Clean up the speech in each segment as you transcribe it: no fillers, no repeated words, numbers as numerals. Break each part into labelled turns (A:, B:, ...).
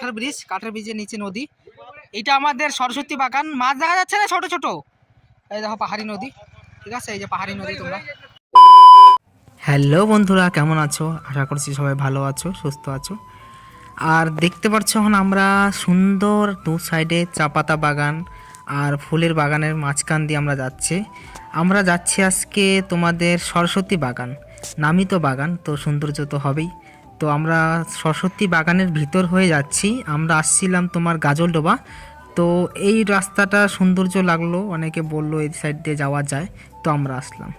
A: কাঠের ব্রিজের নিচে নদী। এটা আমাদের সরস্বতী বাগান। মাছ দেখা যাচ্ছে না ছোট ছোট, এই দেখো পাহাড়ি নদী। ঠিক আছে, এই যে পাহাড়ি নদী। তোমরা হ্যালো বন্ধুরা, কেমন আছো? আশা করছি সবাই ভালো আছো, সুস্থ আছো। আর দেখতে পাচ্ছ এখন আমরা সুন্দর দু সাইডে চা পাতা বাগান আর ফুলের বাগানের মাঝখান দিয়ে আমরা যাচ্ছি আজকে তোমাদের সরস্বতী বাগান। নামই তো বাগান, তো সৌন্দর্য তো হবেই। তো আমরা সরস্বতী বাগানের ভিতর হয়ে যাচ্ছি। আমরা আসছিলাম তোমার গাজলডোবা। তো এই রাস্তাটা সৌন্দর্য লাগলো, অনেকে বললো এই সাইড দিয়ে যাওয়া যায়, তো আমরা আসলাম।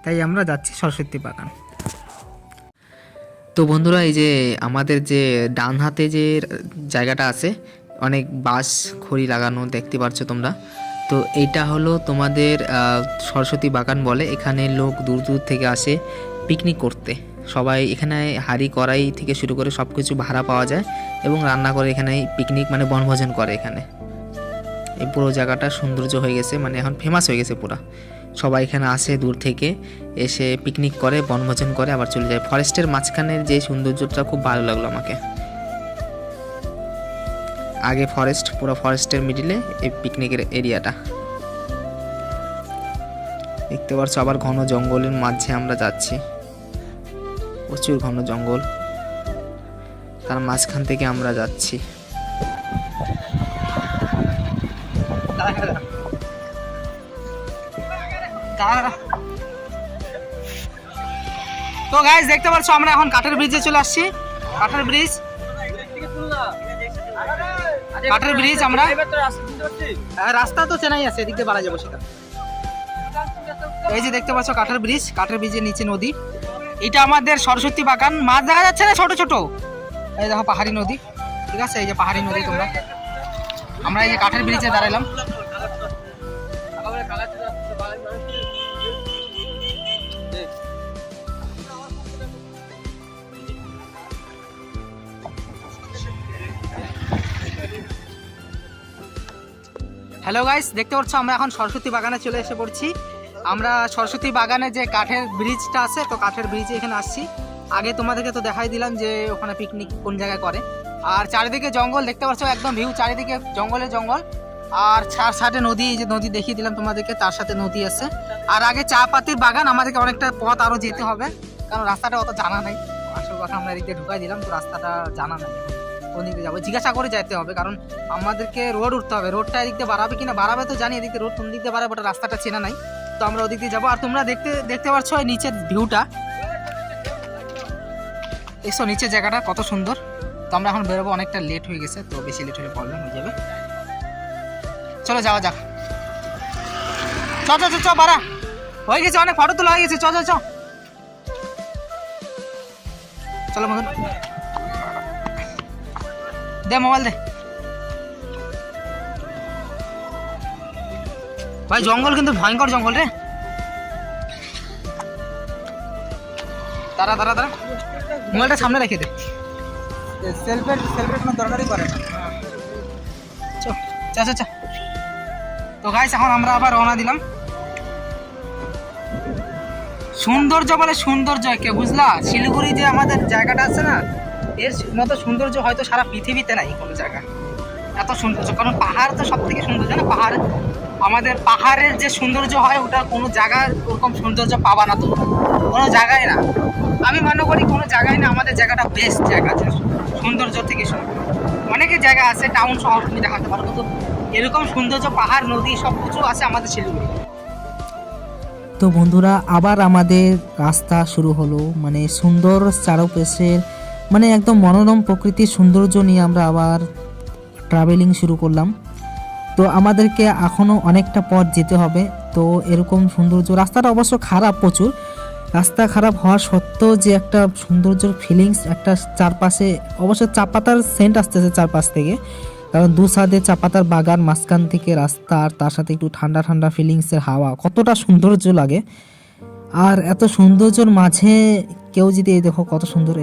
A: তাই আমরা যাচ্ছি সরস্বতী বাগান। তো বন্ধুরা, এই যে আমাদের যে ডান হাতে যে জায়গাটা আছে, অনেক বাঁশ খড়ি লাগানো দেখতে পাচ্ছ তোমরা। তো এইটা হলো তোমাদের সরস্বতী বাগান বলে। এখানে লোক দূর দূর থেকে আসে পিকনিক করতে। সবাই এখানে হাঁড়ি কড়াই থেকে শুরু করে সব কিছু ভাড়া পাওয়া যায় এবং রান্না করে এখানে পিকনিক মানে বনভোজন করে। এখানে এই পুরো জায়গাটা সৌন্দর্য হয়ে গেছে, মানে এখন ফেমাস হয়ে গেছে পুরা। সবাই এখানে আসে দূর থেকে, এসে পিকনিক করে, বনভোজন করে, আবার চলে যায়। ফরেস্টের মাঝখানের যে সৌন্দর্যটা খুব ভালো লাগলো আমাকে। আগে ফরেস্ট, পুরো ফরেস্টের মিডিলে এই পিকনিকের এরিয়াটা দেখতে পাচ্ছ। আবার ঘন জঙ্গলের মাঝে আমরা যাচ্ছি, প্রচুর ঘন জঙ্গল, তার মাঝখান থেকে আমরা যাচ্ছি। তো গাইস দেখতে পাচ্ছ আমরা এখন কাঠের ব্রিজে চলে আসছি। কাঠের ব্রিজ আমরা, রাস্তা তো চেনাই আছে, এদিক দিয়ে বাড়া যাবো সেটা। এই যে দেখতে পাচ্ছ কাঠের ব্রিজের নিচে নদী। এটা আমাদের সরস্বতী বাগান। মাছ দেখা যাচ্ছে না ছোট ছোট, এই দেখো পাহাড়ি নদী। ঠিক আছে, এই যে পাহাড়ি নদী। তোমরা আমরা এই যে কাঠের ব্রিজে দাঁড়ালাম। হ্যালো গাইস, দেখতে পাচ্ছ আমরা এখন সরস্বতী বাগানে চলে এসে পড়ছি। আমরা সরস্বতী বাগানে যে কাঠের ব্রিজটা আছে, তো কাঠের ব্রিজে এখানে আসছি। আগে তোমাদেরকে তো দেখাই দিলাম যে ওখানে পিকনিক কোন জায়গায় করে। আর চারিদিকে জঙ্গল দেখতে পাচ্ছ, একদম ভিউ, চারিদিকে জঙ্গলে জঙ্গল। আর সাইডে নদী, এই যে নদী দেখিয়ে দিলাম তোমাদেরকে, তার সাথে নদী আছে। আর আগে চা পাতির বাগান, আমাদেরকে অনেকটা পথ আরও যেতে হবে, কারণ রাস্তাটা অত জানা নাই। আসল কথা আমরা এদিকে ঢুকাই দিলাম, তো রাস্তাটা জানা নাই, কোন দিকে যাবো জিজ্ঞাসা করে যেতে হবে, কারণ আমাদেরকে রোড উঠতে হবে। রোডটা এদিক দিয়ে বাড়াবে কিনা, বাড়াবে তো জানি, এদিকে রোড কোন দিক দিয়ে বাড়াবে ওটা রাস্তাটা চেনা নাই, তো আমরা ওদিক দিয়ে যাবো। আর তোমরা দেখতে পাচ্ছ এই নিচের ভিউটা, এসো নিচের জায়গাটা কত সুন্দর। তো আমরা এখন বেরোবো, অনেকটা লেট হয়ে গেছে, তো বেশি লেট হলে প্রবলেম হয়ে যাবে। চলো যাওয়া যাক, চ বাড়া হয়ে গেছে, অনেক ফটো তোলা হয়ে গেছে, চলো বন্ধু, দে মোবাইল দে ভাই। জঙ্গল কিন্তু ভয়ঙ্কর জঙ্গল রে। দাঁড়া মোবাইলটা সামনে রেখে দে, সেলফের কোনো দরকারই করে না। চ। তো গাইস এখন আমরা আবার রওনা দিলাম। সৌন্দর্য বলে সৌন্দর্য কে বুঝলা? শিলিগুড়ি যে আমাদের জায়গাটা আছে না, এর মতো সৌন্দর্য হয়তো সারা পৃথিবীতে নাই কোনো জায়গা, এত সৌন্দর্য। কারণ পাহাড় তো সব থেকে সৌন্দর্য না, পাহাড় আমাদের পাহাড়ের যে সৌন্দর্য হয় ওটা কোনো জায়গায় ওরকম সৌন্দর্য পাবা না, তো কোনো জায়গায় না। আমি মনে করি কোনো জায়গায় না, আমাদের জায়গাটা বেস্ট জায়গা আছে সৌন্দর্য থেকে শুরু। অনেকে জায়গা আছে টাউন শহর তুমি দেখাতে পারো, কিন্তু এরকম সৌন্দর্য পাহাড় নদী সব কিছু আছে আমাদের শিলিগুড়ি। তো বন্ধুরা, আবার আমাদের রাস্তা শুরু হলো, মানে সুন্দর চারপাশের, মানে একদম মনোরম প্রকৃতির সৌন্দর্য নিয়ে আমরা আবার ট্রাভেলিং শুরু করলাম। তো আমাদেরকে এখনও অনেকটা পথ যেতে হবে। তো এরকম সৌন্দর্য, রাস্তাটা অবশ্য খারাপ, প্রচুর রাস্তা খারাপ হওয়া সত্ত্বেও যে একটা সৌন্দর্যের ফিলিংস, একটা চারপাশে অবশ্য চা পাতার সেন্ট আসতেছে চারপাশ থেকে, কারণ দু সাইডে চা পাতার বাগান, মাঝখান থেকে রাস্তা, আর তার সাথে একটু ঠান্ডা ঠান্ডা ফিলিংসের হাওয়া, কতটা সৌন্দর্য লাগে। আর এত সৌন্দর্যের মাঝে কেউ যদি, এই দেখো কত সুন্দর,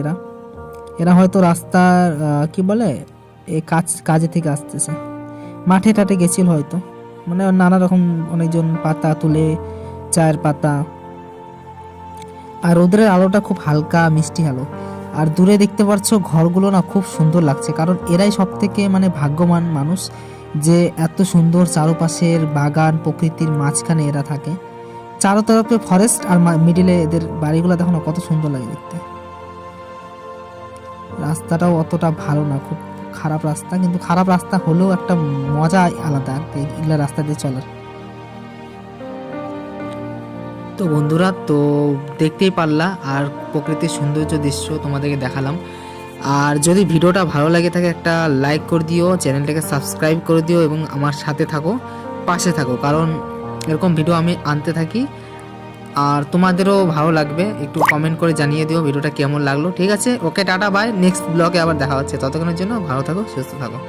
A: এরা হয়তো রাস্তার কি বলে এই কাজে থেকে আসতেছে, মাঠে টাটে গেছিল হয়তো, মানে নানা রকম অনেকজন পাতা তুলে, চায়ের পাতা। আর রোদের আলোটা খুব হালকা মিষ্টি আলো,
B: আর দূরে দেখতে পাচ্ছ ঘরগুলো না খুব সুন্দর লাগছে, কারণ এরাই সব থেকে মানে ভাগ্যবান মানুষ যে এত সুন্দর চারপাশের বাগান প্রকৃতির মাঝখানে এরা থাকে। চারো তরফে ফরেস্ট আর মিডিলে এদের বাড়িগুলো দেখো না কত সুন্দর লাগে দেখতে। রাস্তাটাও অতটা ভালো না, খুব খারাপ রাস্তা, কিন্তু খারাপ রাস্তা হলেও একটা মজা আলাদা এগুলা রাস্তা দিয়ে চলার। তো বন্ধুরা, তো দেখতেই পারলা আর প্রকৃতির সৌন্দর্য দৃশ্য তোমাদেরকে দেখালাম। আর যদি ভিডিওটা ভালো লাগে থাকে একটা লাইক করে দিও, চ্যানেলটাকে সাবস্ক্রাইব করে দিও এবং আমার সাথে থাকো, পাশে থাকো, কারণ এরকম ভিডিও আমি আনতে থাকি। আর তোমাদেরও ভালো লাগবে, একটু কমেন্ট করে জানিয়ে দিও ভিডিওটা কেমন লাগলো। ঠিক আছে, ওকে, টাটা বাই, নেক্সট ব্লগে আবার দেখা হচ্ছে। ততক্ষণের জন্য ভালো থাকো, সুস্থ থাকো।